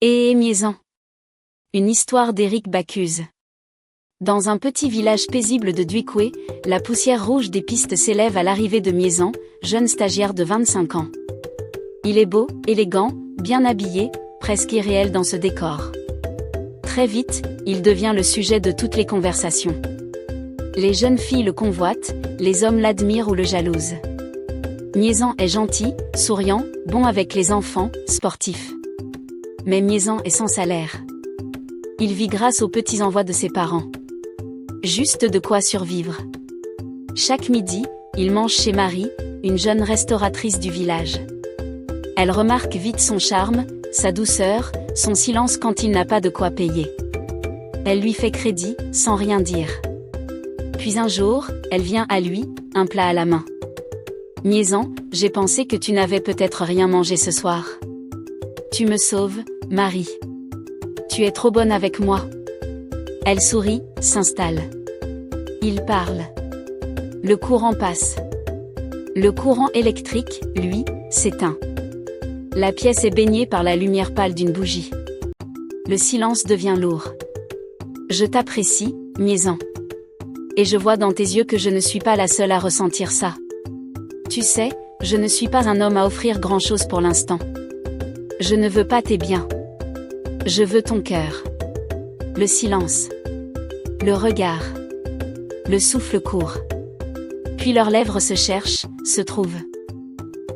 Miezan. Une histoire d'Éric Bacchuse. Dans un petit village paisible de Duikwe, la poussière rouge des pistes s'élève à l'arrivée de Miezan, jeune stagiaire de 25 ans. Il est beau, élégant, bien habillé, presque irréel dans ce décor. Très vite, il devient le sujet de toutes les conversations. Les jeunes filles le convoitent, les hommes l'admirent ou le jalousent. Miezan est gentil, souriant, bon avec les enfants, sportif. Mais Miezan est sans salaire. Il vit grâce aux petits envois de ses parents. Juste de quoi survivre. Chaque midi, il mange chez Marie, une jeune restauratrice du village. Elle remarque vite son charme, sa douceur, son silence quand il n'a pas de quoi payer. Elle lui fait crédit, sans rien dire. Puis un jour, elle vient à lui, un plat à la main. « Miezan, j'ai pensé que tu n'avais peut-être rien mangé ce soir. Tu me sauves, Marie. Tu es trop bonne avec moi. » Elle sourit, s'installe. Ils parlent. Le courant passe. Le courant électrique, lui, s'éteint. La pièce est baignée par la lumière pâle d'une bougie. Le silence devient lourd. « Je t'apprécie, Miezan. Et je vois dans tes yeux que je ne suis pas la seule à ressentir ça. Tu sais, je ne suis pas un homme à offrir grand-chose pour l'instant. Je ne veux pas tes biens. Je veux ton cœur. » Le silence. Le regard. Le souffle court. Puis leurs lèvres se cherchent, se trouvent.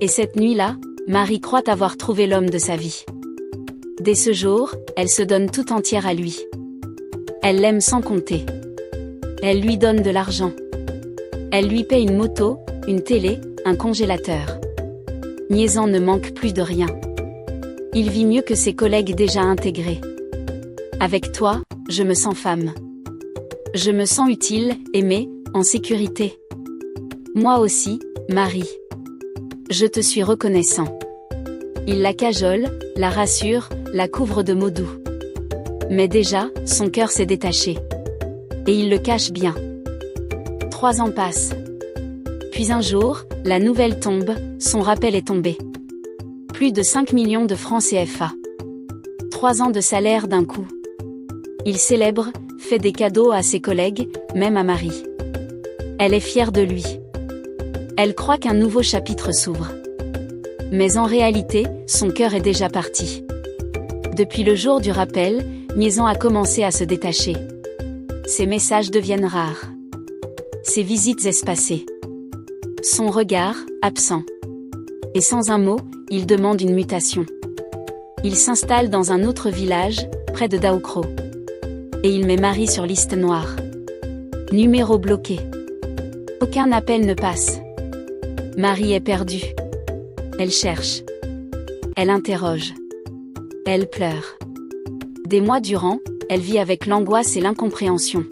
Et cette nuit-là, Marie croit avoir trouvé l'homme de sa vie. Dès ce jour, elle se donne tout entière à lui. Elle l'aime sans compter. Elle lui donne de l'argent. Elle lui paie une moto, une télé, un congélateur. Miezan ne manque plus de rien. Il vit mieux que ses collègues déjà intégrés. Avec toi, je me sens femme. Je me sens utile, aimée, en sécurité. Moi aussi, Marie. Je te suis reconnaissant. Il la cajole, la rassure, la couvre de mots doux. Mais déjà, son cœur s'est détaché. Et il le cache bien. 3 ans passent. Puis un jour, la nouvelle tombe, son rappel est tombé. Plus de 5 millions de francs CFA. 3 ans de salaire d'un coup. Il célèbre, fait des cadeaux à ses collègues, même à Marie. Elle est fière de lui. Elle croit qu'un nouveau chapitre s'ouvre. Mais en réalité, son cœur est déjà parti. Depuis le jour du rappel, Miezan a commencé à se détacher. Ses messages deviennent rares. Ses visites espacées. Son regard, absent. Et sans un mot, il demande une mutation. Il s'installe dans un autre village, près de Daoukro. Et il met Marie sur liste noire. Numéro bloqué. Aucun appel ne passe. Marie est perdue. Elle cherche. Elle interroge. Elle pleure. Des mois durant, elle vit avec l'angoisse et l'incompréhension.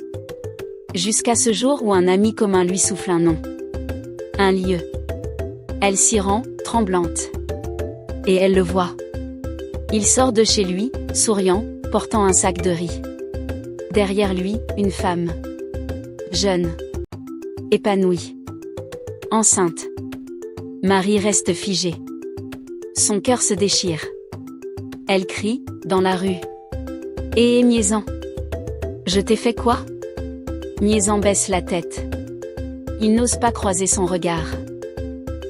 Jusqu'à ce jour où un ami commun lui souffle un nom. Un lieu. Elle s'y rend, tremblante. Et elle le voit. Il sort de chez lui, souriant, portant un sac de riz. Derrière lui, une femme. Jeune. Épanouie. Enceinte. Marie reste figée. Son cœur se déchire. Elle crie, dans la rue. « Miezan. Je t'ai fait quoi ?» Miezan baisse la tête. Il n'ose pas croiser son regard.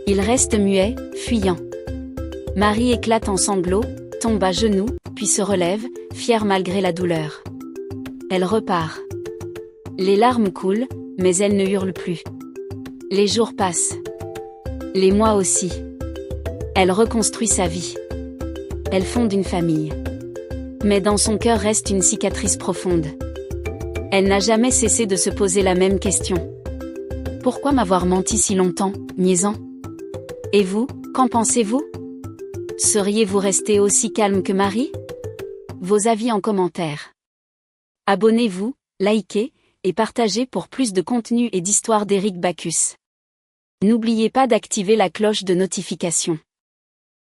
Il reste muet, fuyant. Marie éclate en sanglots, tombe à genoux, puis se relève, fière malgré la douleur. Elle repart. Les larmes coulent, mais elle ne hurle plus. Les jours passent. Les mois aussi. Elle reconstruit sa vie. Elle fonde une famille. Mais dans son cœur reste une cicatrice profonde. Elle n'a jamais cessé de se poser la même question. Pourquoi m'avoir menti si longtemps, Miezan ? Et vous, qu'en pensez-vous ? Seriez-vous resté aussi calme que Marie ? Vos avis en commentaire. Abonnez-vous, likez, et partagez pour plus de contenu et d'histoires d'Éric Bacchuse. N'oubliez pas d'activer la cloche de notification.